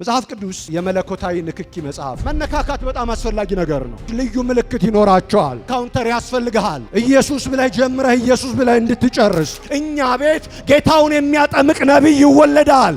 መጽሐፍ ቅዱስ የመለኮታዊ ንክኪ መጽሐፍ። መነካካት በጣም አስፈላጊ ነገር ነው። ልዩ ምልክት ይኖራቸዋል። ካውንተር ያስፈልግሃል። ኢየሱስ ብለህ ጀምረህ ኢየሱስ ብለህ እንድትጨርስ። እኛ ቤት ጌታውን የሚያጠምቅ ነቢይ ይወለዳል።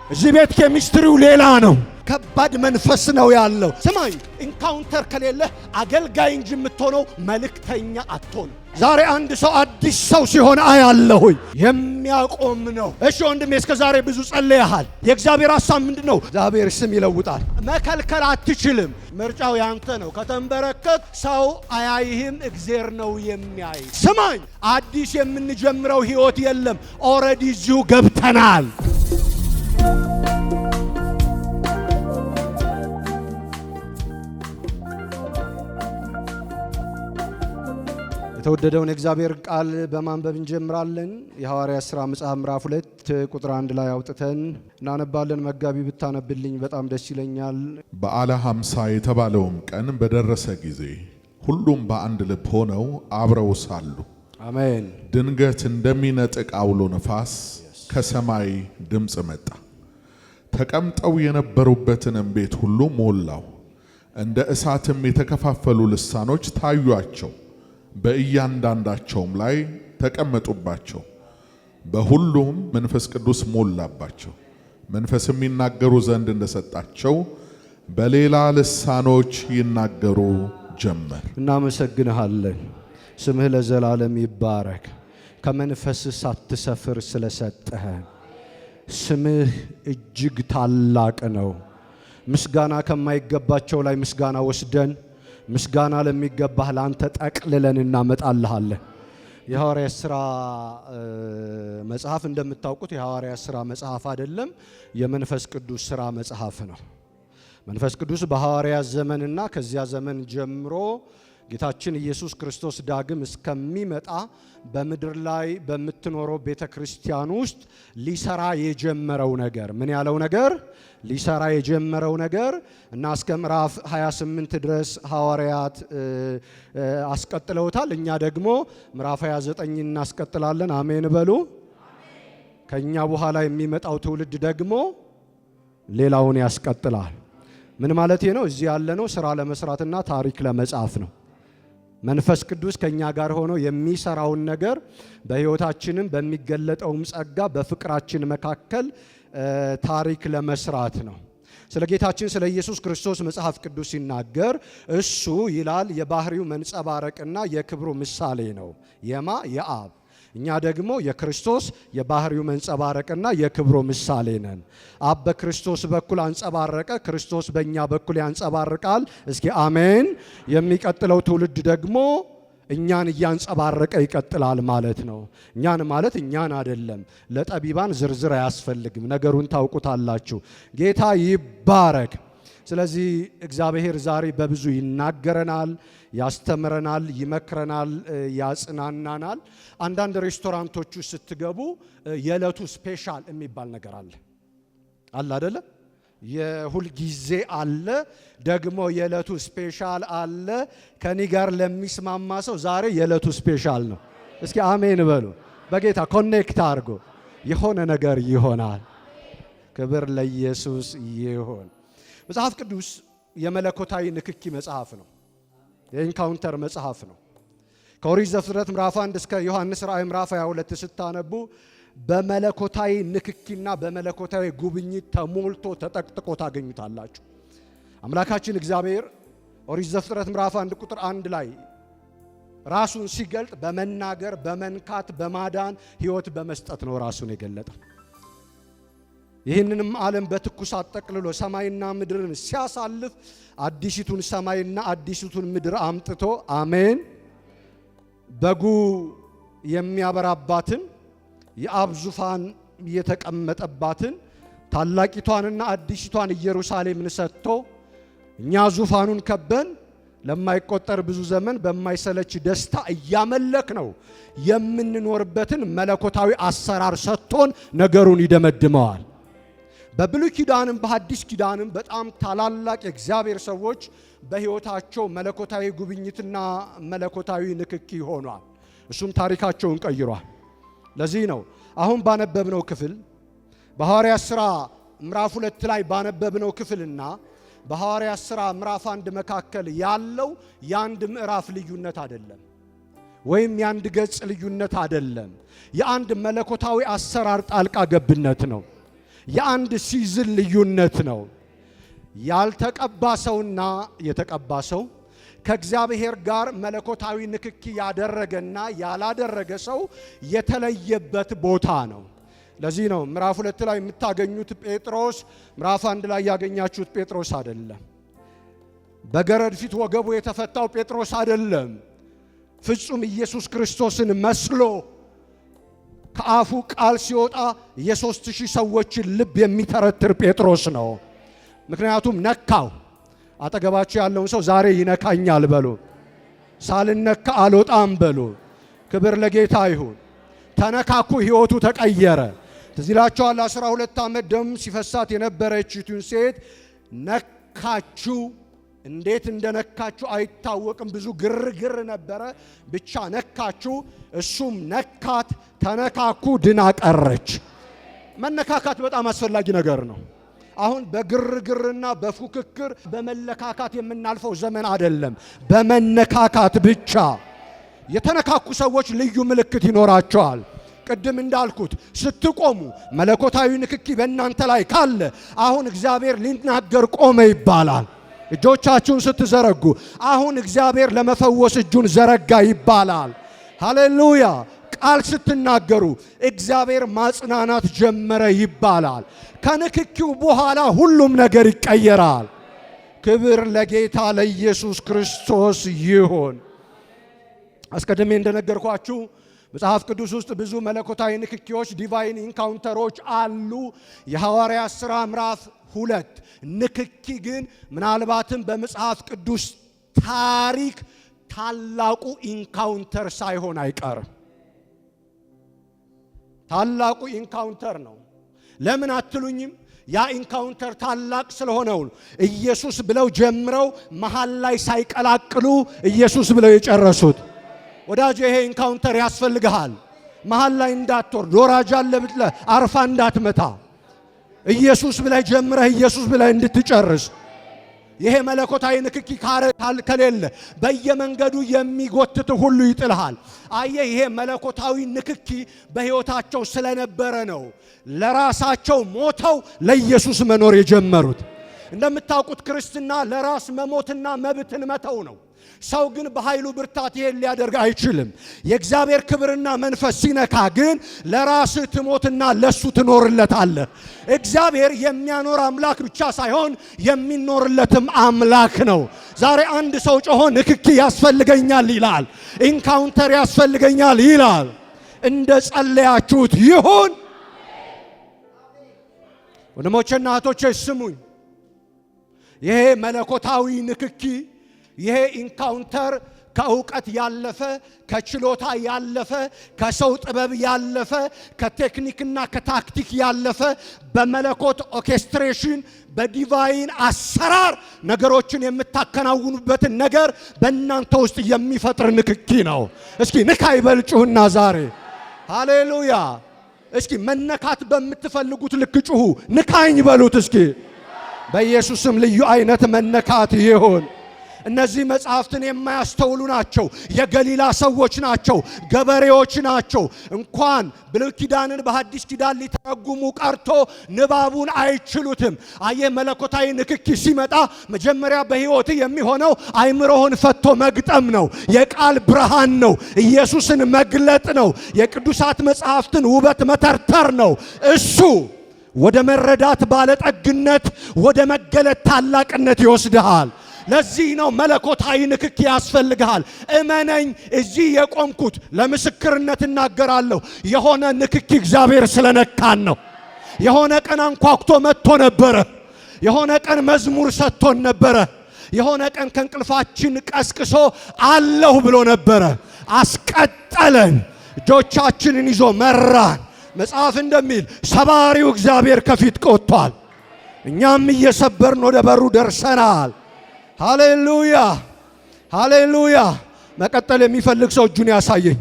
እዚህ ቤት ኬሚስትሪው ሌላ ነው። ከባድ መንፈስ ነው ያለው። ስማኝ፣ ኢንካውንተር ከሌለ አገልጋይ እንጂ የምትሆነው መልእክተኛ አትሆን። ዛሬ አንድ ሰው አዲስ ሰው ሲሆን አያለሁኝ። የሚያቆም ነው። እሺ ወንድሜ፣ እስከ ዛሬ ብዙ ጸልየሃል። የእግዚአብሔር ሐሳብ ምንድነው? እግዚአብሔር ስም ይለውጣል። መከልከል አትችልም። ምርጫው ያንተ ነው። ከተንበረከክ ሰው አያይህም፣ እግዚአብሔር ነው የሚያይ። ስማኝ፣ አዲስ የምንጀምረው ህይወት የለም። ኦልሬዲ እዚሁ ገብተናል። የተወደደውን የእግዚአብሔር ቃል በማንበብ እንጀምራለን። የሐዋርያት ሥራ መጽሐፍ ምዕራፍ 2 ቁጥር 1 ላይ አውጥተን እናነባለን። መጋቢ ብታነብልኝ በጣም ደስ ይለኛል። በዓለ ሃምሳ የተባለውም ቀን በደረሰ ጊዜ ሁሉም በአንድ ልብ ሆነው አብረው ሳሉ አሜን፣ ድንገት እንደሚነጥቅ አውሎ ነፋስ ከሰማይ ድምፅ መጣ። ተቀምጠው የነበሩበትንም ቤት ሁሉ ሞላው። እንደ እሳትም የተከፋፈሉ ልሳኖች ታዩአቸው፣ በእያንዳንዳቸውም ላይ ተቀመጡባቸው። በሁሉም መንፈስ ቅዱስ ሞላባቸው። መንፈስም ይናገሩ ዘንድ እንደሰጣቸው በሌላ ልሳኖች ይናገሩ ጀመር። እናመሰግንሃለን። ስምህ ለዘላለም ይባረክ። ከመንፈስ ሳትሰፍር ስለሰጠህ ስምህ እጅግ ታላቅ ነው። ምስጋና ከማይገባቸው ላይ ምስጋና ወስደን ምስጋና ለሚገባህ ላንተ ጠቅልለን እናመጣልሃለን። የሐዋርያት ሥራ መጽሐፍ እንደምታውቁት የሐዋርያት ሥራ መጽሐፍ አይደለም፣ የመንፈስ ቅዱስ ሥራ መጽሐፍ ነው። መንፈስ ቅዱስ በሐዋርያት ዘመንና ከዚያ ዘመን ጀምሮ ጌታችን ኢየሱስ ክርስቶስ ዳግም እስከሚመጣ በምድር ላይ በምትኖረው ቤተክርስቲያን ውስጥ ሊሰራ የጀመረው ነገር ምን ያለው ነገር ሊሰራ የጀመረው ነገር እና እስከ ምዕራፍ 28 ድረስ ሐዋርያት አስቀጥለውታል። እኛ ደግሞ ምዕራፍ 29 እናስቀጥላለን። አሜን በሉ። ከኛ በኋላ የሚመጣው ትውልድ ደግሞ ሌላውን ያስቀጥላል። ምን ማለት ነው? እዚህ ያለነው ስራ ለመስራትና ታሪክ ለመጻፍ ነው። መንፈስ ቅዱስ ከኛ ጋር ሆኖ የሚሰራውን ነገር በሕይወታችንም በሚገለጠውም ጸጋ በፍቅራችን መካከል ታሪክ ለመስራት ነው። ስለ ጌታችን ስለ ኢየሱስ ክርስቶስ መጽሐፍ ቅዱስ ሲናገር እሱ ይላል የባህሪው መንጸባረቅና የክብሩ ምሳሌ ነው። የማ የአብ እኛ ደግሞ የክርስቶስ የባህሪው መንጸባረቅና የክብሩ ምሳሌ ነን። አብ በክርስቶስ በኩል አንጸባረቀ፣ ክርስቶስ በእኛ በኩል ያንጸባርቃል። እስኪ አሜን። የሚቀጥለው ትውልድ ደግሞ እኛን እያንጸባረቀ ይቀጥላል ማለት ነው። እኛን ማለት እኛን አይደለም። ለጠቢባን ዝርዝር አያስፈልግም፣ ነገሩን ታውቁታላችሁ። ጌታ ይባረክ። ስለዚህ እግዚአብሔር ዛሬ በብዙ ይናገረናል፣ ያስተምረናል፣ ይመክረናል፣ ያጽናናናል። አንዳንድ ሬስቶራንቶች ውስጥ ስትገቡ የዕለቱ ስፔሻል የሚባል ነገር አለ አይደለ? የሁል ጊዜ አለ፣ ደግሞ የዕለቱ ስፔሻል አለ። ከኔ ጋር ለሚስማማ ሰው ዛሬ የዕለቱ ስፔሻል ነው። እስኪ አሜን በሉ። በጌታ ኮኔክት አድርጎ የሆነ ነገር ይሆናል። ክብር ለኢየሱስ ይሁን። መጽሐፍ ቅዱስ የመለኮታዊ ንክኪ መጽሐፍ ነው። የኢንካውንተር መጽሐፍ ነው። ከኦሪት ዘፍጥረት ምዕራፍ 1 እስከ ዮሐንስ ራእይ ምዕራፍ 22 ስታነቡ በመለኮታዊ ንክኪና በመለኮታዊ ጉብኝት ተሞልቶ ተጠቅጥቆ ታገኙታላችሁ። አምላካችን እግዚአብሔር ኦሪት ዘፍጥረት ምዕራፍ 1 ቁጥር 1 ላይ ራሱን ሲገልጥ በመናገር በመንካት በማዳን ሕይወት በመስጠት ነው ራሱን የገለጠው። ይህንንም ዓለም በትኩሳት ጠቅልሎ ሰማይና ምድርን ሲያሳልፍ አዲሲቱን ሰማይና አዲሲቱን ምድር አምጥቶ አሜን በጉ የሚያበራባትን የአብ ዙፋን የተቀመጠባትን ታላቂቷንና አዲሲቷን ኢየሩሳሌምን ሰጥቶ እኛ ዙፋኑን ከበን ለማይቆጠር ብዙ ዘመን በማይሰለች ደስታ እያመለክ ነው የምንኖርበትን መለኮታዊ አሰራር ሰጥቶን ነገሩን ይደመድመዋል። በብሉይ ኪዳንም በሐዲስ ኪዳንም በጣም ታላላቅ የእግዚአብሔር ሰዎች በሕይወታቸው መለኮታዊ ጉብኝትና መለኮታዊ ንክኪ ሆኗል። እሱም ታሪካቸውን ቀይሯል። ለዚህ ነው አሁን ባነበብነው ክፍል በሐዋርያት ሥራ ምዕራፍ 2 ላይ ባነበብነው ክፍልና በሐዋርያት ሥራ ምዕራፍ 1 መካከል ያለው የአንድ ምዕራፍ ልዩነት አይደለም፣ ወይም የአንድ ገጽ ልዩነት አይደለም። የአንድ መለኮታዊ አሰራር ጣልቃ ገብነት ነው። የአንድ ሲዝን ልዩነት ነው። ያልተቀባ ሰውና የተቀባ ሰው፣ ከእግዚአብሔር ጋር መለኮታዊ ንክኪ ያደረገና ያላደረገ ሰው የተለየበት ቦታ ነው። ለዚህ ነው ምዕራፍ 2 ላይ የምታገኙት ጴጥሮስ ምዕራፍ 1 ላይ ያገኛችሁት ጴጥሮስ አይደለም። በገረድ ፊት ወገቡ የተፈታው ጴጥሮስ አይደለም። ፍጹም ኢየሱስ ክርስቶስን መስሎ ከአፉ ቃል ሲወጣ የ3000 ሰዎችን ልብ የሚተረትር ጴጥሮስ ነው። ምክንያቱም ነካው። አጠገባችሁ ያለውን ሰው ዛሬ ይነካኛል በሉ። ሳልነካ አልወጣም በሉ። ክብር ለጌታ ይሁን። ተነካኩ፣ ሕይወቱ ተቀየረ። ትዝ ይላችኋል 12 ዓመት ደም ሲፈሳት የነበረችቱን ሴት ነካችሁ። እንዴት እንደነካችሁ አይታወቅም። ብዙ ግርግር ነበረ። ብቻ ነካችሁ፣ እሱም ነካት። ተነካኩ፣ ድና ቀረች። መነካካት በጣም አስፈላጊ ነገር ነው። አሁን በግርግርና በፉክክር በመለካካት የምናልፈው ዘመን አይደለም። በመነካካት ብቻ የተነካኩ ሰዎች ልዩ ምልክት ይኖራቸዋል። ቅድም እንዳልኩት ስትቆሙ መለኮታዊ ንክኪ በእናንተ ላይ ካለ አሁን እግዚአብሔር ሊናገር ቆመ ይባላል። እጆቻችሁን ስትዘረጉ አሁን እግዚአብሔር ለመፈወስ እጁን ዘረጋ ይባላል። ሃሌሉያ። ቃል ስትናገሩ እግዚአብሔር ማጽናናት ጀመረ ይባላል። ከንክኪው በኋላ ሁሉም ነገር ይቀየራል። ክብር ለጌታ ለኢየሱስ ክርስቶስ ይሁን። አስቀድሜ እንደነገርኳችሁ መጽሐፍ ቅዱስ ውስጥ ብዙ መለኮታዊ ንክኪዎች ዲቫይን ኢንካውንተሮች አሉ። የሐዋርያት ሥራ ምዕራፍ 2 ንክኪ ግን ምናልባትም በመጽሐፍ ቅዱስ ታሪክ ታላቁ ኢንካውንተር ሳይሆን አይቀርም። ታላቁ ኢንካውንተር ነው። ለምን አትሉኝም? ያ ኢንካውንተር ታላቅ ስለሆነው ኢየሱስ ብለው ጀምረው መሃል ላይ ሳይቀላቅሉ ኢየሱስ ብለው የጨረሱት። ወዳጅ ይሄ ኢንካውንተር ያስፈልግሃል። መሃል ላይ እንዳትወርድ፣ ወራጅ አለ ብለህ አርፋ እንዳትመታ። ኢየሱስ ብለህ ጀምረህ ኢየሱስ ብለህ እንድትጨርስ። ይሄ መለኮታዊ ንክኪ ከሌለ በየመንገዱ የሚጎትት ሁሉ ይጥልሃል። አየ ይሄ መለኮታዊ ንክኪ በሕይወታቸው ስለነበረ ነው ለራሳቸው ሞተው ለኢየሱስ መኖር የጀመሩት። እንደምታውቁት ክርስትና ለራስ መሞትና መብትን መተው ነው። ሰው ግን በኃይሉ ብርታት ይሄን ሊያደርግ አይችልም። የእግዚአብሔር ክብርና መንፈስ ሲነካ ግን ለራስህ ትሞትና ለሱ ትኖርለታለህ። እግዚአብሔር የሚያኖር አምላክ ብቻ ሳይሆን የሚኖርለትም አምላክ ነው። ዛሬ አንድ ሰው ጮሆ ንክኪ ያስፈልገኛል ይላል። ኢንካውንተር ያስፈልገኛል ይላል። እንደ ጸለያችሁት ይሁን። ወንድሞቼና እህቶቼ ስሙኝ። ይሄ መለኮታዊ ንክኪ፣ ይሄ ኢንካውንተር ከእውቀት ያለፈ፣ ከችሎታ ያለፈ፣ ከሰው ጥበብ ያለፈ፣ ከቴክኒክና ከታክቲክ ያለፈ በመለኮት ኦርኬስትሬሽን በዲቫይን አሰራር ነገሮችን የምታከናውኑበትን ነገር በእናንተ ውስጥ የሚፈጥር ንክኪ ነው። እስኪ ንካ ይበልጩህና ዛሬ ሃሌሉያ። እስኪ መነካት በምትፈልጉት ልክ ጩሁ፣ ንካኝ በሉት። እስኪ በኢየሱስም ልዩ አይነት መነካት ይሁን። እነዚህ መጽሐፍትን የማያስተውሉ ናቸው። የገሊላ ሰዎች ናቸው። ገበሬዎች ናቸው። እንኳን ብሉይ ኪዳንን በሐዲስ ኪዳን ሊተረጉሙ ቀርቶ ንባቡን አይችሉትም። አየ መለኮታዊ ንክኪ ሲመጣ መጀመሪያ በሕይወት የሚሆነው አይምሮህን ፈቶ መግጠም ነው። የቃል ብርሃን ነው። ኢየሱስን መግለጥ ነው። የቅዱሳት መጽሐፍትን ውበት መተርተር ነው። እሱ ወደ መረዳት ባለጠግነት፣ ወደ መገለጥ ታላቅነት ይወስድሃል። ለዚህ ነው መለኮታዊ ንክኪ ያስፈልግሃል። እመነኝ፣ እዚህ የቆምኩት ለምስክርነት እናገራለሁ። የሆነ ንክኪ እግዚአብሔር ስለነካን ነው። የሆነ ቀን አንኳኩቶ መጥቶ ነበረ። የሆነ ቀን መዝሙር ሰጥቶን ነበረ። የሆነ ቀን ከእንቅልፋችን ቀስቅሶ አለሁ ብሎ ነበረ። አስቀጠለን። እጆቻችንን ይዞ መራን። መጽሐፍ እንደሚል ሰባሪው እግዚአብሔር ከፊት ቆጥቷል። እኛም እየሰበርን ወደ በሩ ደርሰናል። ሃሌሉያ ሃሌሉያ። መቀጠል የሚፈልግ ሰው እጁን ያሳየኝ።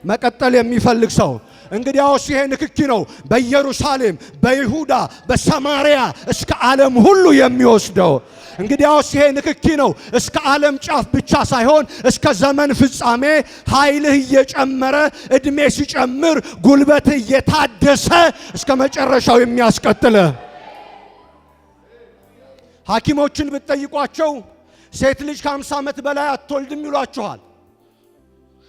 መቀጠል የሚፈልግ ሰው እንግዲያውስ ይሄ ንክኪ ነው በኢየሩሳሌም፣ በይሁዳ፣ በሰማርያ እስከ ዓለም ሁሉ የሚወስደው። እንግዲያውስ ይሄ ንክኪ ነው እስከ ዓለም ጫፍ ብቻ ሳይሆን እስከ ዘመን ፍጻሜ ኃይልህ እየጨመረ እድሜ ሲጨምር ጉልበትህ እየታደሰ እስከ መጨረሻው የሚያስቀጥለ። ሐኪሞችን ብትጠይቋቸው ሴት ልጅ ከ50 ዓመት በላይ አትወልድም ይሏችኋል።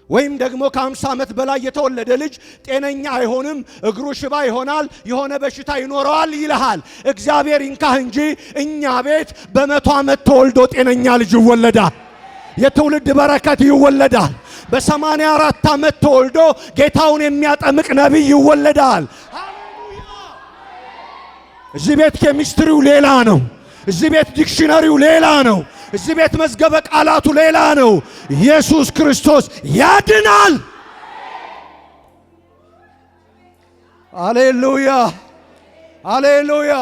ወይም ደግሞ ከ50 ዓመት በላይ የተወለደ ልጅ ጤነኛ አይሆንም፣ እግሩ ሽባ ይሆናል፣ የሆነ በሽታ ይኖረዋል ይልሃል። እግዚአብሔር ይንካህ እንጂ እኛ ቤት በ100 ዓመት ተወልዶ ጤነኛ ልጅ ይወለዳል። የትውልድ በረከት ይወለዳል። በ84 ዓመት ተወልዶ ጌታውን የሚያጠምቅ ነቢይ ይወለዳል። ሃሌሉያ! እዚህ ቤት ኬሚስትሪው ሌላ ነው። እዚህ ቤት ዲክሽነሪው ሌላ ነው። እዚህ ቤት መዝገበ ቃላቱ ሌላ ነው። ኢየሱስ ክርስቶስ ያድናል። ሃሌሉያ ሃሌሉያ።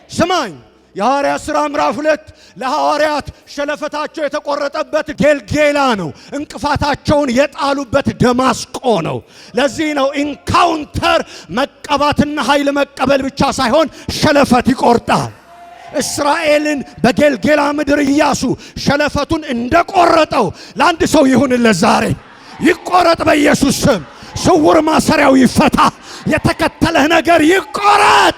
ስማኝ፣ የሐዋርያት ሥራ ምዕራፍ 2 ለሐዋርያት ሸለፈታቸው የተቆረጠበት ጌልጌላ ነው። እንቅፋታቸውን የጣሉበት ደማስቆ ነው። ለዚህ ነው ኢንካውንተር መቀባትና ኃይል መቀበል ብቻ ሳይሆን ሸለፈት ይቆርጣል። እስራኤልን በጌልጌላ ምድር ኢያሱ ሸለፈቱን እንደቆረጠው ለአንድ ሰው ይሁንለት ዛሬ። ይቆረጥ በኢየሱስ ስም። ስውር ማሰሪያው ይፈታ። የተከተለህ ነገር ይቆረጥ።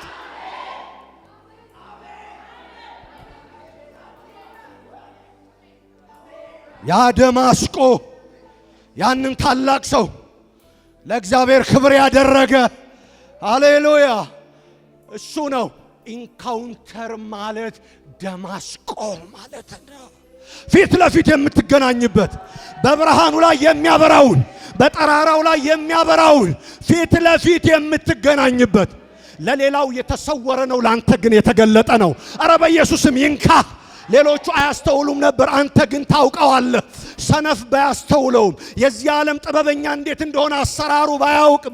ያ ደማስቆ ያንን ታላቅ ሰው ለእግዚአብሔር ክብር ያደረገ ሃሌሉያ እሱ ነው። ኢንካውንተር ማለት ደማስቆ ማለት ነው። ፊት ለፊት የምትገናኝበት፣ በብርሃኑ ላይ የሚያበራውን፣ በጠራራው ላይ የሚያበራውን ፊት ለፊት የምትገናኝበት። ለሌላው የተሰወረ ነው፣ ላንተ ግን የተገለጠ ነው። አረ በኢየሱስም ይንካ። ሌሎቹ አያስተውሉም ነበር፣ አንተ ግን ታውቀዋለህ። ሰነፍ ባያስተውለውም የዚህ ዓለም ጥበበኛ እንዴት እንደሆነ አሰራሩ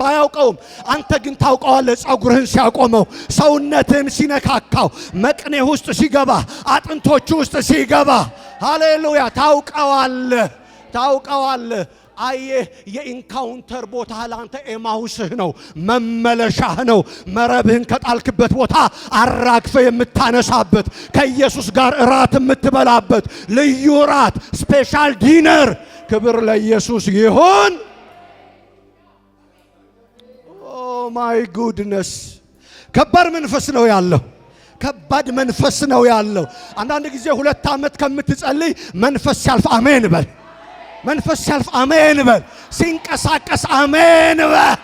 ባያውቀውም አንተ ግን ታውቀዋለህ። ጸጉርህን ሲያቆመው፣ ሰውነትህን ሲነካካው፣ መቅኔ ውስጥ ሲገባ፣ አጥንቶች ውስጥ ሲገባ፣ ሃሌሉያ ታውቀዋለህ። አየህ፣ የኢንካውንተር ቦታ ላንተ ኤማሁስህ ነው፣ መመለሻህ ነው። መረብህን ከጣልክበት ቦታ አራግፈ የምታነሳበት፣ ከኢየሱስ ጋር እራት የምትበላበት ልዩ እራት፣ ስፔሻል ዲነር። ክብር ለኢየሱስ ይሁን። ኦ ማይ ጉድነስ! ከባድ መንፈስ ነው ያለው። ከባድ መንፈስ ነው ያለው። አንዳንድ ጊዜ 2 ዓመት ከምትጸልይ መንፈስ ሲያልፍ አሜን በል። መንፈስ ሲያልፍ አሜን በል። ሲንቀሳቀስ አሜን በል።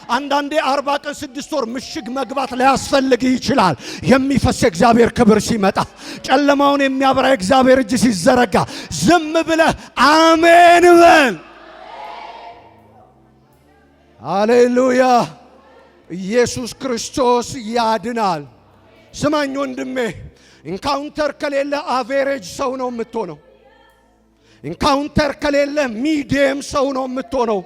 አንዳንዴ 40 ቀን 6 ወር ምሽግ መግባት ሊያስፈልግ ይችላል። የሚፈስ የእግዚአብሔር ክብር ሲመጣ፣ ጨለማውን የሚያበራ የእግዚአብሔር እጅ ሲዘረጋ ዝም ብለህ አሜን በል። ሃሌሉያ! ኢየሱስ ክርስቶስ ያድናል። ስማኝ ወንድሜ፣ ኢንካውንተር ከሌለ አቬሬጅ ሰው ነው የምትሆነው። ኢንካውንተር ከሌለ ሚዲየም ሰው ነው የምትሆነው።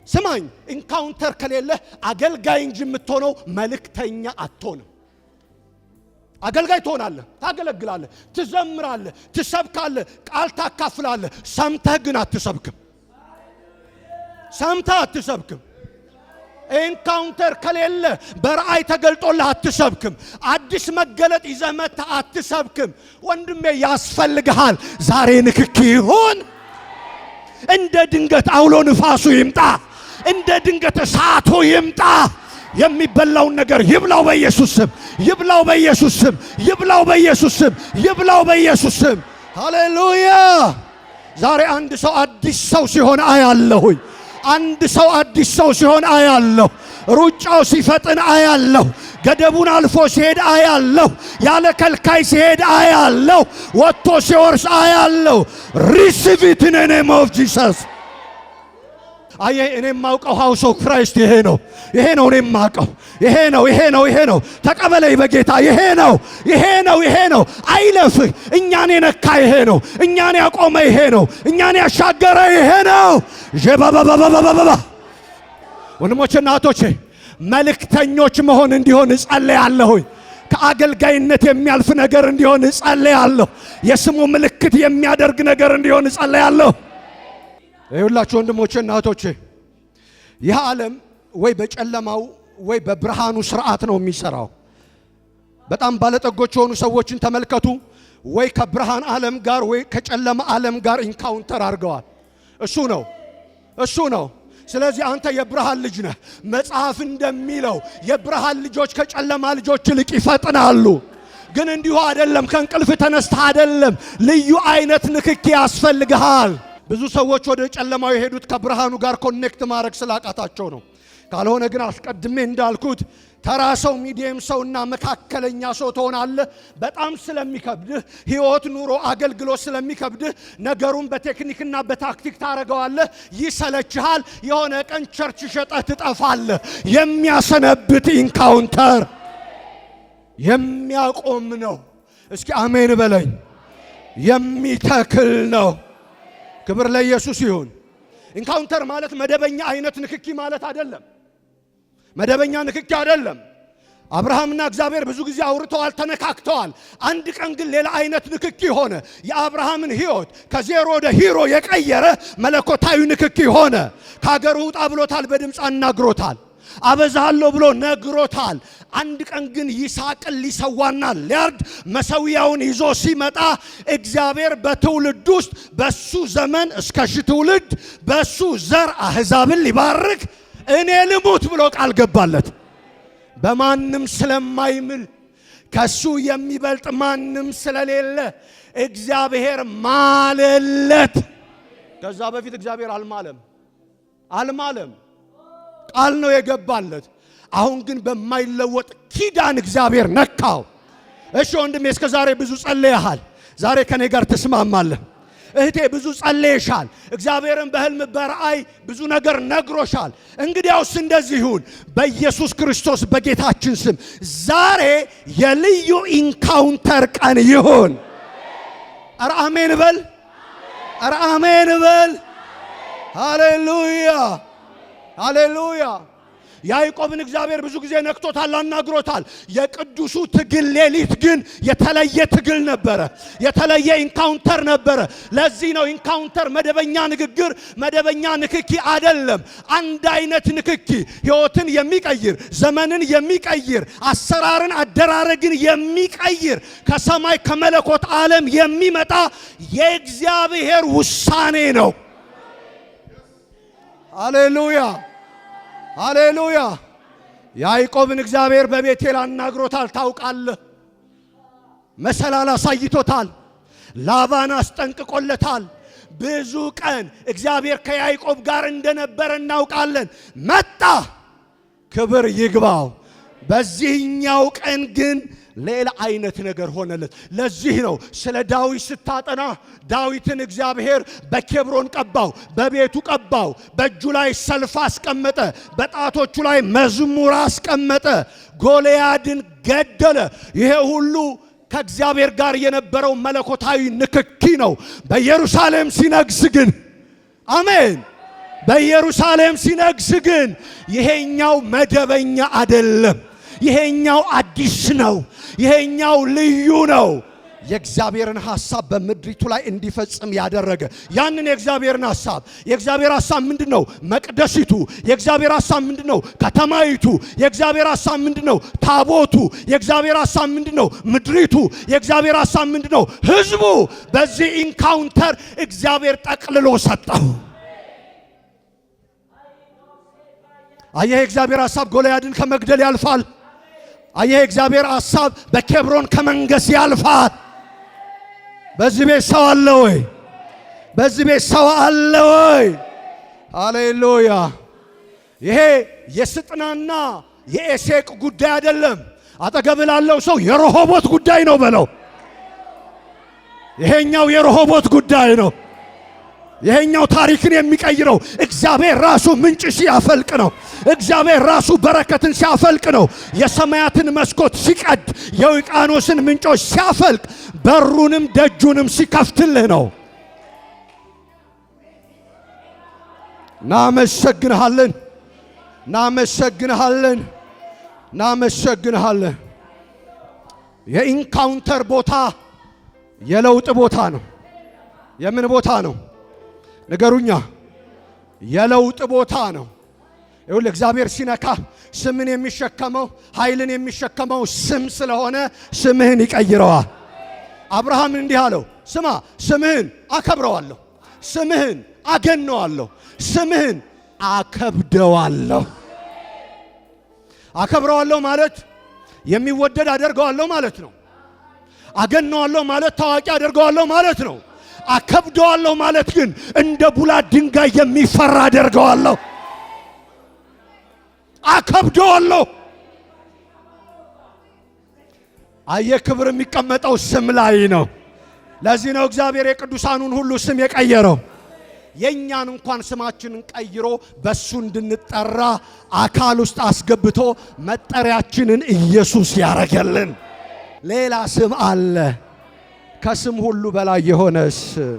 ስማኝ፣ ኢንካውንተር ከሌለ አገልጋይ እንጂ የምትሆነው መልእክተኛ አትሆንም። አገልጋይ ትሆናለህ፣ ታገለግላለህ፣ ትዘምራለህ፣ ትሰብካለህ፣ ቃል ታካፍላለህ። ሰምተህ ግን አትሰብክም። ሰምተህ አትሰብክም። ኢንካውንተር ከሌለ በራእይ ተገልጦልህ አትሰብክም። አዲስ መገለጥ ይዘህ መጥተህ አትሰብክም። ወንድሜ ያስፈልግሃል። ዛሬ ንክኪ ይሁን። እንደ ድንገት አውሎ ንፋሱ ይምጣ፣ እንደ ድንገት እሳቱ ይምጣ። የሚበላውን ነገር ይብላው በኢየሱስ ስም፣ ይብላው በኢየሱስ ስም፣ ይብላው በኢየሱስ ስም፣ ይብላው በኢየሱስ ስም። ሃሌሉያ! ዛሬ አንድ ሰው አዲስ ሰው ሲሆን አያለሁኝ። አንድ ሰው አዲስ ሰው ሲሆን አያለሁ። ሩጫው ሲፈጥን አያለሁ። ገደቡን አልፎ ሲሄድ አያለሁ። ያለ ከልካይ ሲሄድ አያለሁ። ወጥቶ ሲወርስ አያለሁ። ሪሲቭ ኢት ኢን ዘ ኔም ኦፍ ጂሰስ። አየህ፣ እኔ የማውቀው ሃውስ ኦፍ ክራይስት ይሄ ነው። ይሄ ነው እኔ የማውቀው። ይሄ ነው፣ ይሄ ነው፣ ይሄ ነው። ተቀበለኝ በጌታ። ይሄ ነው፣ ይሄ ነው፣ ይሄ ነው። አይለፍህ። እኛን የነካ ይሄ ነው። እኛን ያቆመ ይሄ ነው። እኛን ያሻገረ ይሄ ነው። ጀባባባባባባ ወንድሞቼና እህቶቼ፣ መልእክተኞች መሆን እንዲሆን እጸልያለሁኝ። ከአገልጋይነት የሚያልፍ ነገር እንዲሆን እጸልያለሁ። የስሙ ምልክት የሚያደርግ ነገር እንዲሆን እጸልያለሁ። ይሁላችሁ ወንድሞቼና እህቶቼ፣ ይህ ዓለም ወይ በጨለማው ወይ በብርሃኑ ስርዓት ነው የሚሰራው። በጣም ባለጠጎች የሆኑ ሰዎችን ተመልከቱ። ወይ ከብርሃን ዓለም ጋር ወይ ከጨለማ ዓለም ጋር ኢንካውንተር አድርገዋል። እሱ ነው። ስለዚህ አንተ የብርሃን ልጅ ነህ። መጽሐፍ እንደሚለው የብርሃን ልጆች ከጨለማ ልጆች ይልቅ ይፈጥናሉ። ግን እንዲሁ አይደለም፣ ከእንቅልፍ ተነስተህ አይደለም። ልዩ አይነት ንክኪ ያስፈልግሃል። ብዙ ሰዎች ወደ ጨለማው የሄዱት ከብርሃኑ ጋር ኮኔክት ማድረግ ስላቃታቸው ነው። ካልሆነ ግን አስቀድሜ እንዳልኩት ተራ ሰው፣ ሚዲየም ሰውና መካከለኛ ሰው ትሆናለህ። በጣም ስለሚከብድህ ህይወት፣ ኑሮ፣ አገልግሎት ስለሚከብድህ ነገሩን በቴክኒክና በታክቲክ ታረገዋለህ። ይሰለችሃል። የሆነ ቀን ቸርች ሸጠህ ትጠፋለህ። የሚያሰነብት ኢንካውንተር የሚያቆም ነው። እስኪ አሜን በለኝ። የሚተክል ነው። ክብር ለኢየሱስ ይሁን። ኢንካውንተር ማለት መደበኛ አይነት ንክኪ ማለት አይደለም። መደበኛ ንክኪ አይደለም። አብርሃምና እግዚአብሔር ብዙ ጊዜ አውርተዋል፣ ተነካክተዋል። አንድ ቀን ግን ሌላ አይነት ንክኪ ሆነ። የአብርሃምን ህይወት ከዜሮ ወደ ሂሮ የቀየረ መለኮታዊ ንክኪ ሆነ። ከሀገሩ ውጣ ብሎታል፣ በድምፅ አናግሮታል። አበዛለሁ ብሎ ነግሮታል። አንድ ቀን ግን ይስሐቅን ሊሰዋና ሊያርድ መሰዊያውን ይዞ ሲመጣ እግዚአብሔር በትውልድ ውስጥ በሱ ዘመን እስከ ሺህ ትውልድ በሱ ዘር አሕዛብን ሊባርክ እኔ ልሙት ብሎ ቃል ገባለት። በማንም ስለማይምል ከሱ የሚበልጥ ማንም ስለሌለ እግዚአብሔር ማለለት። ከዛ በፊት እግዚአብሔር አልማለም፣ ቃል ነው የገባለት። አሁን ግን በማይለወጥ ኪዳን እግዚአብሔር ነካው። እሺ ወንድሜ፣ እስከ ዛሬ ብዙ ጸልየሃል። ዛሬ ከኔ ጋር ትስማማለህ። እህቴ ብዙ ጸልየሻል። እግዚአብሔርን በህልም በራእይ ብዙ ነገር ነግሮሻል። እንግዲያውስ እንደዚህ ይሁን፣ በኢየሱስ ክርስቶስ በጌታችን ስም ዛሬ የልዩ ኢንካውንተር ቀን ይሁን። ኧረ አሜን በል፣ ኧረ አሜን በል። ሃሌሉያ ሃሌሉያ። ያዕቆብን እግዚአብሔር ብዙ ጊዜ ነክቶታል፣ አናግሮታል። የቅዱሱ ትግል ሌሊት ግን የተለየ ትግል ነበረ፣ የተለየ ኢንካውንተር ነበረ። ለዚህ ነው ኢንካውንተር መደበኛ ንግግር፣ መደበኛ ንክኪ አይደለም። አንድ አይነት ንክኪ ሕይወትን የሚቀይር፣ ዘመንን የሚቀይር፣ አሰራርን አደራረግን የሚቀይር ከሰማይ ከመለኮት ዓለም የሚመጣ የእግዚአብሔር ውሳኔ ነው። ሃሌሉያ ሃሌሉያ። ያዕቆብን እግዚአብሔር በቤቴል አናግሮታል። ታውቃለህ፣ መሰላል አሳይቶታል፣ ላባን አስጠንቅቆለታል። ብዙ ቀን እግዚአብሔር ከያዕቆብ ጋር እንደነበረ እናውቃለን። መጣ፣ ክብር ይግባው። በዚህኛው ቀን ግን ሌላ አይነት ነገር ሆነለት። ለዚህ ነው ስለ ዳዊት ስታጠና ዳዊትን እግዚአብሔር በኬብሮን ቀባው፣ በቤቱ ቀባው፣ በእጁ ላይ ሰልፍ አስቀመጠ፣ በጣቶቹ ላይ መዝሙር አስቀመጠ፣ ጎልያድን ገደለ። ይሄ ሁሉ ከእግዚአብሔር ጋር የነበረው መለኮታዊ ንክኪ ነው። በኢየሩሳሌም ሲነግስ ግን አሜን፣ በኢየሩሳሌም ሲነግስ ግን ይሄኛው መደበኛ አይደለም። ይሄኛው አዲስ ነው። ይሄኛው ልዩ ነው። የእግዚአብሔርን ሐሳብ በምድሪቱ ላይ እንዲፈጽም ያደረገ ያንን የእግዚአብሔርን ሐሳብ። የእግዚአብሔር ሐሳብ ምንድነው? መቅደሲቱ። የእግዚአብሔር ሐሳብ ምንድነው? ከተማይቱ። የእግዚአብሔር ሐሳብ ምንድነው? ታቦቱ። የእግዚአብሔር ሐሳብ ምንድነው? ምድሪቱ። የእግዚአብሔር ሐሳብ ምንድነው? ሕዝቡ። በዚህ ኢንካውንተር እግዚአብሔር ጠቅልሎ ሰጠው። አየህ፣ የእግዚአብሔር ሐሳብ ጎልያድን ከመግደል ያልፋል። አየህ፣ የእግዚአብሔር ሐሳብ በኬብሮን ከመንገስ ያልፋል። በዚህ ቤት ሰው አለ ወይ? በዚህ ቤት ሰው አለ ወይ? ሃሌሉያ። ይሄ የስጥናና የኤሴቅ ጉዳይ አይደለም። አጠገብ ላለው ሰው የረሆቦት ጉዳይ ነው በለው። ይሄኛው የረሆቦት ጉዳይ ነው። ይሄኛው ታሪክን የሚቀይረው እግዚአብሔር ራሱ ምንጭ ሲያፈልቅ ነው። እግዚአብሔር ራሱ በረከትን ሲያፈልቅ ነው። የሰማያትን መስኮት ሲቀድ፣ የውቅያኖስን ምንጮች ሲያፈልቅ፣ በሩንም ደጁንም ሲከፍትልህ ነው። እናመሰግንሃለን፣ እናመሰግንሃለን፣ እናመሰግንሃለን። የኢንካውንተር ቦታ የለውጥ ቦታ ነው። የምን ቦታ ነው? ንገሩኛ። የለውጥ ቦታ ነው። ይሁን እግዚአብሔር ሲነካ ስምን የሚሸከመው ኃይልን የሚሸከመው ስም ስለሆነ ስምህን ይቀይረዋል። አብርሃም እንዲህ አለው፣ ስማ ስምህን አከብረዋለሁ፣ ስምህን አገነዋለሁ፣ ስምህን አከብደዋለሁ። አከብረዋለሁ ማለት የሚወደድ አደርገዋለሁ ማለት ነው። አገነዋለሁ ማለት ታዋቂ አደርገዋለሁ ማለት ነው። አከብደዋለሁ ማለት ግን እንደ ቡላት ድንጋይ የሚፈራ አደርገዋለሁ። አከብደዋለሁ። አየህ፣ ክብር የሚቀመጠው ስም ላይ ነው። ለዚህ ነው እግዚአብሔር የቅዱሳኑን ሁሉ ስም የቀየረው። የእኛን እንኳን ስማችንን ቀይሮ በሱ እንድንጠራ አካል ውስጥ አስገብቶ መጠሪያችንን ኢየሱስ ያረገልን። ሌላ ስም አለ፣ ከስም ሁሉ በላይ የሆነ ስም።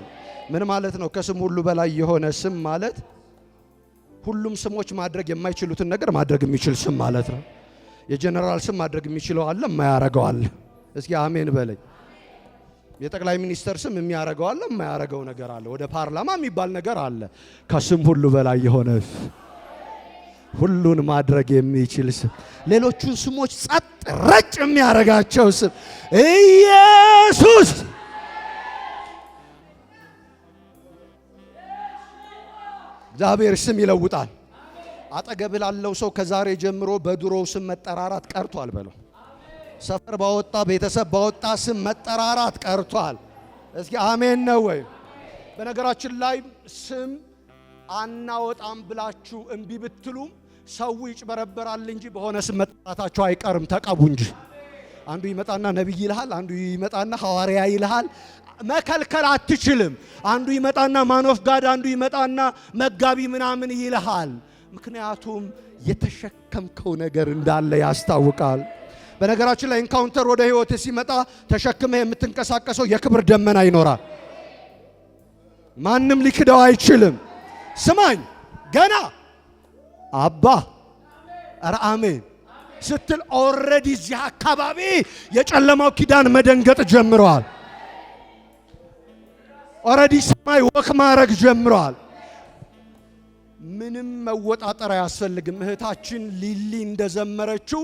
ምን ማለት ነው? ከስም ሁሉ በላይ የሆነ ስም ማለት ሁሉም ስሞች ማድረግ የማይችሉትን ነገር ማድረግ የሚችል ስም ማለት ነው። የጀነራል ስም ማድረግ የሚችለው አለ፣ የማያረገው አለ። እስኪ አሜን በለኝ። የጠቅላይ ሚኒስተር ስም የሚያረገው አለ፣ የማያረገው ነገር አለ። ወደ ፓርላማ የሚባል ነገር አለ። ከስም ሁሉ በላይ የሆነ ሁሉን ማድረግ የሚችል ስም፣ ሌሎቹን ስሞች ጸጥ ረጭ የሚያረጋቸው ስም ኢየሱስ። እግዚአብሔር ስም ይለውጣል። አጠገብ ላለው ሰው ከዛሬ ጀምሮ በድሮው ስም መጠራራት ቀርቷል በለው። ሰፈር ባወጣ ቤተሰብ ባወጣ ስም መጠራራት ቀርቷል። እስኪ አሜን ነው ወይ? በነገራችን ላይ ስም አናወጣም ብላችሁ እምቢ ብትሉም ሰው ይጭበረበራል እንጂ በሆነ ስም መጠራታችሁ አይቀርም። ተቀቡ እንጂ። አንዱ ይመጣና ነብይ ይልሃል፣ አንዱ ይመጣና ሐዋርያ ይልሃል። መከልከል አትችልም። አንዱ ይመጣና ማን ኦፍ ጋድ፣ አንዱ ይመጣና መጋቢ ምናምን ይልሃል። ምክንያቱም የተሸከምከው ነገር እንዳለ ያስታውቃል። በነገራችን ላይ ኢንካውንተር ወደ ህይወት ሲመጣ ተሸክመህ የምትንቀሳቀሰው የክብር ደመና ይኖራል። ማንም ሊክደው አይችልም። ስማኝ፣ ገና አባ ኧረ አሜን ስትል ኦልሬዲ እዚህ አካባቢ የጨለማው ኪዳን መደንገጥ ጀምረዋል። ኦልሬዲ ሰማይ ወክ ማድረግ ጀምረዋል። ምንም መወጣጠር አያስፈልግም። እህታችን ሊሊ እንደዘመረችው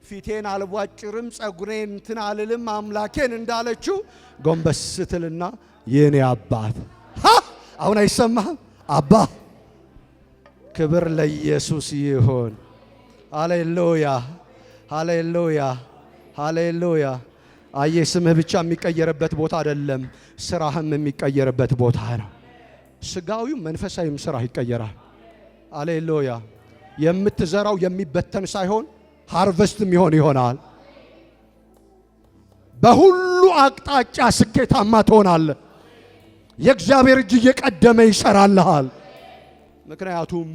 ፊቴን አልቧጭርም ጸጉሬን እንትን አልልም አምላኬን እንዳለችው ጎንበስ ስትልና የኔ አባት አሁን አይሰማህም? አባ ክብር ለኢየሱስ ይሁን። ሃሌሉያ ሃሌሉያ ሃሌሉያ። አየህ፣ ስምህ ብቻ የሚቀየርበት ቦታ አይደለም፣ ስራህም የሚቀየርበት ቦታ ነው። ስጋዊም መንፈሳዊም ስራህ ይቀየራል። ሃሌሉያ። የምትዘራው የሚበተን ሳይሆን ሃርቨስትም ይሆናል። በሁሉ አቅጣጫ ስኬታማ ትሆናለህ። የእግዚአብሔር እጅ እየቀደመ ይሰራልሃል። ምክንያቱም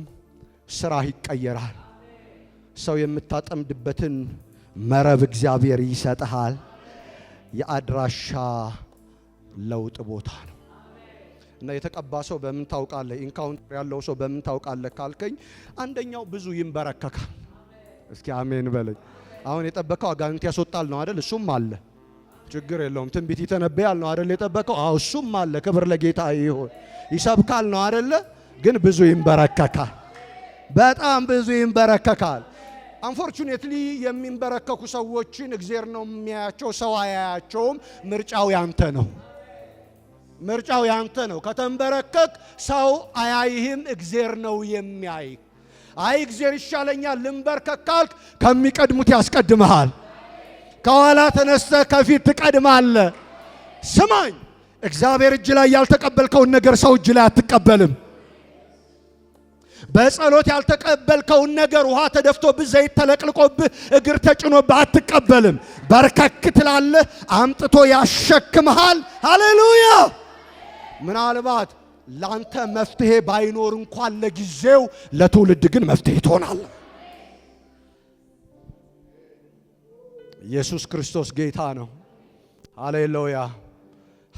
ስራህ ይቀየራል። ሰው የምታጠምድበትን መረብ እግዚአብሔር ይሰጥሃል። የአድራሻ ለውጥ ቦታ ነው እና የተቀባ ሰው በምን ታውቃለህ? ኢንካውንተር ያለው ሰው በምን ታውቃለህ ካልከኝ፣ አንደኛው ብዙ ይንበረከካል። እስኪ አሜን በለኝ። አሁን የጠበቀው አጋንንት ያስወጣል ነው አይደል? እሱም አለ፣ ችግር የለውም። ትንቢት ይተነበያል ነው አይደል? የጠበቀው አዎ፣ እሱም አለ። ክብር ለጌታ ይሁን። ይሰብካል ነው አይደል? ግን ብዙ ይንበረከካል፣ በጣም ብዙ ይንበረከካል። አንፎርቹኔትሊ የሚንበረከኩ ሰዎችን እግዚአብሔር ነው የሚያያቸው፣ ሰው አያያቸውም። ምርጫው ያንተ ነው። ምርጫው ያንተ ነው። ከተንበረከክ ሰው አያይህም፣ እግዚአብሔር ነው የሚያይ። አይ እግዚአብሔር ይሻለኛል ልንበርከክ ካልክ ከሚቀድሙት ያስቀድመሃል። ከኋላ ተነስተህ ከፊት ትቀድማለህ። ስማኝ፣ እግዚአብሔር እጅ ላይ ያልተቀበልከውን ነገር ሰው እጅ ላይ አትቀበልም። በጸሎት ያልተቀበልከውን ነገር ውሃ ተደፍቶብህ ዘይት ተለቅልቆብህ እግር ተጭኖብህ አትቀበልም። በርከክ ትላለህ፣ አምጥቶ ያሸክምሃል። ሃሌሉያ። ምናልባት ላንተ መፍትሄ ባይኖር እንኳን ለጊዜው ለትውልድ ግን መፍትሄ ትሆናለህ። ኢየሱስ ክርስቶስ ጌታ ነው። ሃሌሉያ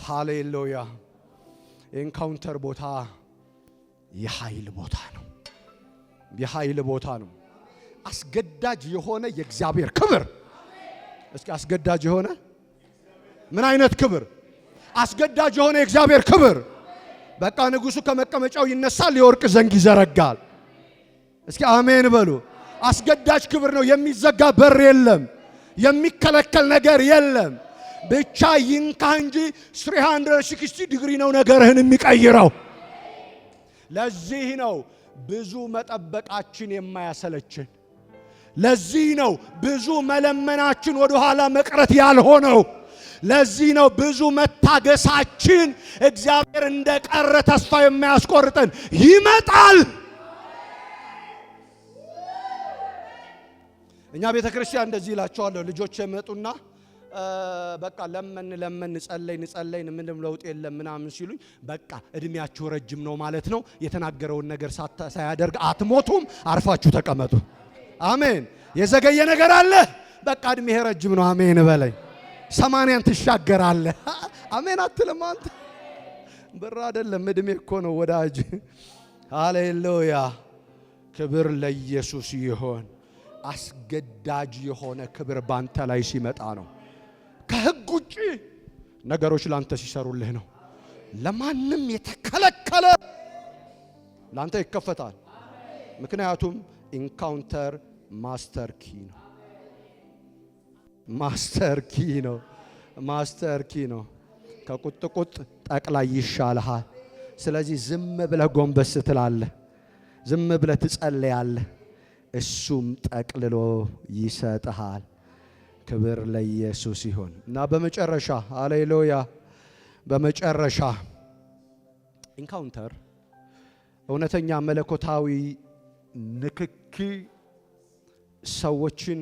ሃሌሉያ። ኤንካውንተር ቦታ የኃይል ቦታ ነው። የኃይል ቦታ ነው። አስገዳጅ የሆነ የእግዚአብሔር ክብር። እስኪ አስገዳጅ የሆነ ምን አይነት ክብር? አስገዳጅ የሆነ የእግዚአብሔር ክብር። በቃ ንጉሱ ከመቀመጫው ይነሳል፣ የወርቅ ዘንግ ይዘረጋል። እስኪ አሜን በሉ። አስገዳጅ ክብር ነው። የሚዘጋ በር የለም። የሚከለከል ነገር የለም። ብቻ ይንካ እንጂ 360 ዲግሪ ነው ነገርህን የሚቀይረው። ለዚህ ነው ብዙ መጠበቃችን የማያሰለችን። ለዚህ ነው ብዙ መለመናችን ወደ ኋላ መቅረት ያልሆነው። ለዚህ ነው ብዙ መታገሳችን እግዚአብሔር እንደቀረ ተስፋ የማያስቆርጠን። ይመጣል። እኛ ቤተ ክርስቲያን እንደዚህ ይላቸዋለሁ። ልጆች የመጡና በቃ ለምን ጸለይ ምንም ለውጥ የለም ምናምን ሲሉኝ፣ በቃ እድሜያችሁ ረጅም ነው ማለት ነው። የተናገረውን ነገር ሳያደርግ አትሞቱም፣ አርፋችሁ ተቀመጡ። አሜን። የዘገየ ነገር አለ፣ በቃ እድሜህ ረጅም ነው። አሜን በለኝ። 80 ትሻገራለህ። አሜን አትልም አንተ? ብር አይደለም እድሜ እኮ ነው ወዳጅ። ሃሌሉያ። ክብር ለኢየሱስ ይሆን። አስገዳጅ የሆነ ክብር ባንተ ላይ ሲመጣ ነው። ከሕግ ውጪ ነገሮች ላንተ ሲሰሩልህ ነው። ለማንም የተከለከለ ላንተ ይከፈታል። ምክንያቱም ኢንካውንተር ማስተር ኪ ነው። ማስተር ኪ ነው። ከቁጥቁጥ ጠቅላይ ይሻልሃል። ስለዚህ ዝም ብለህ ጎንበስ ትላለህ፣ ዝም ብለህ ትጸልያለህ፣ እሱም ጠቅልሎ ይሰጥሃል። ክብር ለኢየሱስ ይሁን እና በመጨረሻ ሃሌሉያ፣ በመጨረሻ ኢንካውንተር እውነተኛ መለኮታዊ ንክኪ ሰዎችን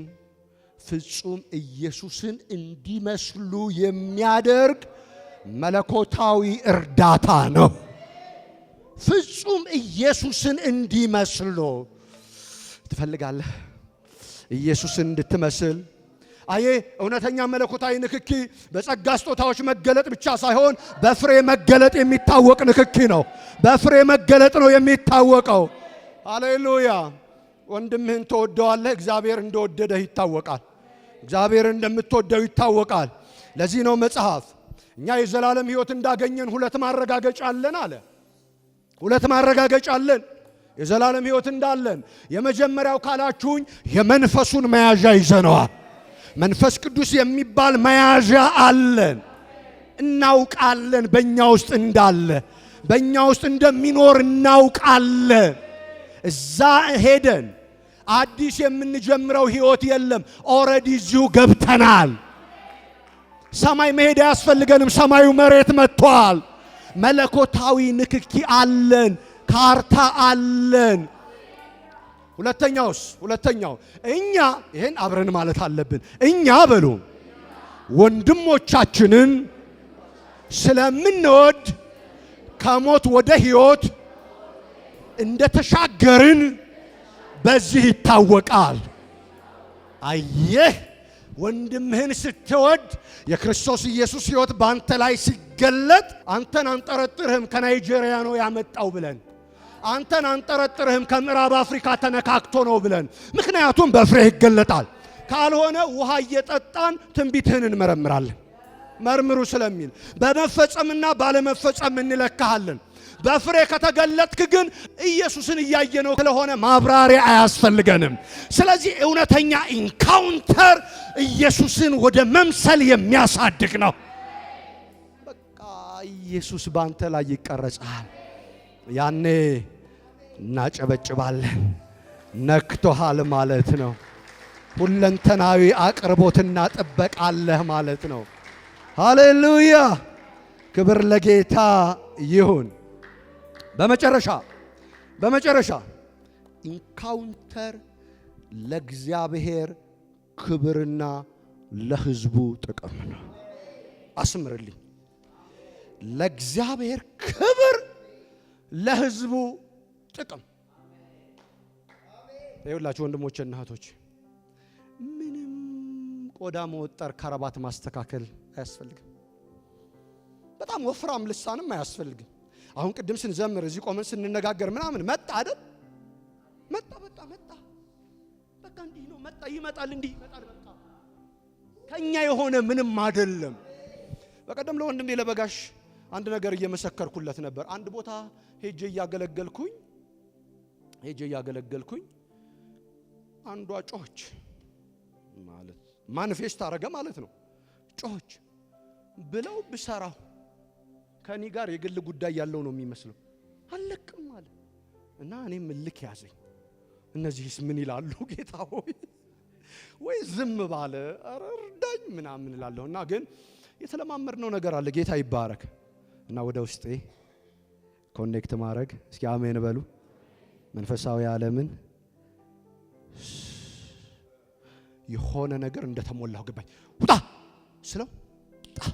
ፍጹም ኢየሱስን እንዲመስሉ የሚያደርግ መለኮታዊ እርዳታ ነው። ፍጹም ኢየሱስን እንዲመስሉ ትፈልጋለህ? ኢየሱስን እንድትመስል አየ እውነተኛ መለኮታዊ ንክኪ በጸጋ ስጦታዎች መገለጥ ብቻ ሳይሆን በፍሬ መገለጥ የሚታወቅ ንክኪ ነው። በፍሬ መገለጥ ነው የሚታወቀው። ሃሌሉያ። ወንድምህን ተወደዋለህ፣ እግዚአብሔር እንደወደደህ ይታወቃል። እግዚአብሔር እንደምትወደው ይታወቃል። ለዚህ ነው መጽሐፍ እኛ የዘላለም ሕይወት እንዳገኘን 2 ማረጋገጫ አለን አለ። 2 ማረጋገጫ አለን የዘላለም ሕይወት እንዳለን። የመጀመሪያው ካላችሁኝ የመንፈሱን መያዣ ይዘነዋል። መንፈስ ቅዱስ የሚባል መያዣ አለን። እናውቃለን በእኛ ውስጥ እንዳለ፣ በእኛ ውስጥ እንደሚኖር እናውቃለን። እዛ ሄደን አዲስ የምንጀምረው ሕይወት የለም። ኦልሬዲ እዚሁ ገብተናል። ሰማይ መሄድ አያስፈልገንም። ሰማዩ መሬት መጥቷል። መለኮታዊ ንክኪ አለን። ካርታ አለን። ሁለተኛው እኛ ይሄን አብረን ማለት አለብን። እኛ በሉ ወንድሞቻችንን ስለምንወድ ከሞት ወደ ሕይወት እንደተሻገርን በዚህ ይታወቃል። አየህ፣ ወንድምህን ስትወድ የክርስቶስ ኢየሱስ ሕይወት ባንተ ላይ ሲገለጥ አንተን አንጠረጥርህም ከናይጄሪያ ነው ያመጣው ብለን፣ አንተን አንጠረጥርህም ከምዕራብ አፍሪካ ተነካክቶ ነው ብለን። ምክንያቱም በፍሬ ይገለጣል። ካልሆነ ውሃ እየጠጣን ትንቢትህን እንመረምራለን። መርምሩ ስለሚል በመፈጸምና ባለመፈጸም እንለካሃለን። በፍሬ ከተገለጥክ ግን ኢየሱስን እያየነው ስለሆነ ማብራሪያ አያስፈልገንም። ስለዚህ እውነተኛ ኢንካውንተር ኢየሱስን ወደ መምሰል የሚያሳድግ ነው። በቃ ኢየሱስ ባንተ ላይ ይቀረጻል። ያኔ እናጨበጭባለን። ነክቶሃል ማለት ነው። ሁለንተናዊ አቅርቦትና ጥበቃለህ ማለት ነው። ሃሌሉያ! ክብር ለጌታ ይሁን። በመጨረሻ ኢንካውንተር ለእግዚአብሔር ክብርና ለሕዝቡ ጥቅም ነው። አስምርልኝ። ለእግዚአብሔር ክብር፣ ለሕዝቡ ጥቅም። ይኸውላችሁ ወንድሞቼና እህቶች፣ ምንም ቆዳ መወጠር፣ ከረባት ማስተካከል አያስፈልግም። በጣም ወፍራም ልሳንም አያስፈልግም። አሁን ቅድም ስንዘምር እዚህ ቆመን ስንነጋገር ምናምን መጣ አይደል? መጣ በቃ እንዲህ ነው። መጣ ይመጣል፣ እንዲህ ይመጣል። በቃ ከኛ የሆነ ምንም አይደለም። በቀደም ለወንድሜ ለበጋሽ አንድ ነገር እየመሰከርኩለት ነበር። አንድ ቦታ ሄጄ እያገለገልኩኝ ሄጄ ያገለገልኩኝ አንዷ ጮች ማለት ማኒፌስት አረገ ማለት ነው። ጮች ብለው ብሰራው ከኔ ጋር የግል ጉዳይ ያለው ነው የሚመስለው። አለቅም ማለት እና እኔም ልክ ያዘኝ። እነዚህስ ምን ይላሉ ጌታ ሆይ ወይ ዝም ባለ አረርዳኝ ምናምን እላለሁና ግን የተለማመድነው ነገር አለ። ጌታ ይባረክ እና ወደ ውስጤ ኮኔክት ማድረግ እስኪ አሜን በሉ። መንፈሳዊ ዓለምን የሆነ ነገር እንደተሞላው ገባኝ። ውጣ ስለው ጣ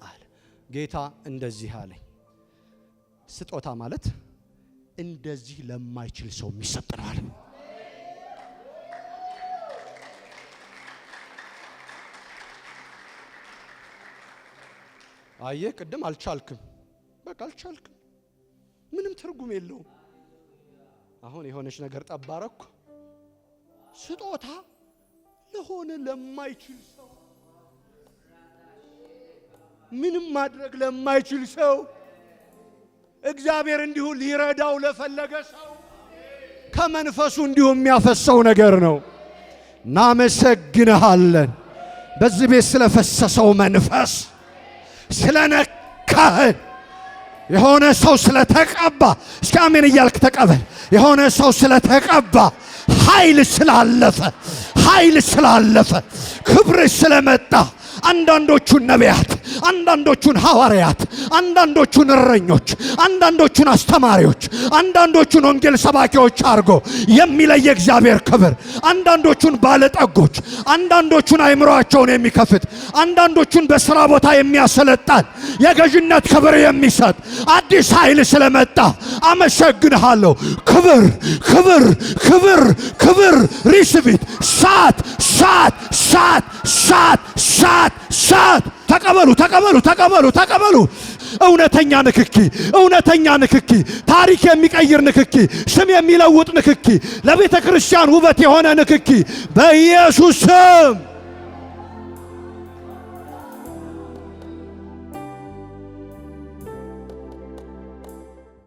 አለ። ጌታ እንደዚህ አለኝ፣ ስጦታ ማለት እንደዚህ ለማይችል ሰው የሚሰጥ ነው አለ። አየ ቅድም አልቻልክም፣ በቃ አልቻልክም፣ ምንም ትርጉም የለውም። አሁን የሆነች ነገር ጠባረኩ። ስጦታ ለሆነ ለማይችል ሰው፣ ምንም ማድረግ ለማይችል ሰው፣ እግዚአብሔር እንዲሁ ሊረዳው ለፈለገ ሰው ከመንፈሱ እንዲሁ የሚያፈሰው ነገር ነው። እናመሰግንሃለን በዚህ ቤት ስለፈሰሰው መንፈስ ስለነካህን። የሆነ ሰው ስለተቀባ እስኪ አሜን እያልክ ተቀበል። የሆነ ሰው ስለተቀባ ኃይል ስላለፈ ክብር ስለመጣ አንዳንዶቹን ነቢያት፣ አንዳንዶቹን ሐዋርያት፣ አንዳንዶቹን እረኞች፣ አንዳንዶቹን አስተማሪዎች፣ አንዳንዶቹን ወንጌል ሰባኪዎች አድርጎ የሚለየ እግዚአብሔር ክብር፣ አንዳንዶቹን ባለጠጎች፣ አንዳንዶቹን አይምሮአቸውን የሚከፍት፣ አንዳንዶቹን በሥራ ቦታ የሚያሰለጣን የገዥነት ክብር የሚሰጥ አዲስ ኃይል ስለመጣ አመሰግንሃለሁ። ክብር ሪሲቪት ሳት ተቀበሉ። እውነተኛ ንክኪ፣ ታሪክ የሚቀይር ንክኪ፣ ስም የሚለውጥ ንክኪ፣ ለቤተ ክርስቲያን ውበት የሆነ ንክኪ በኢየሱስ ስም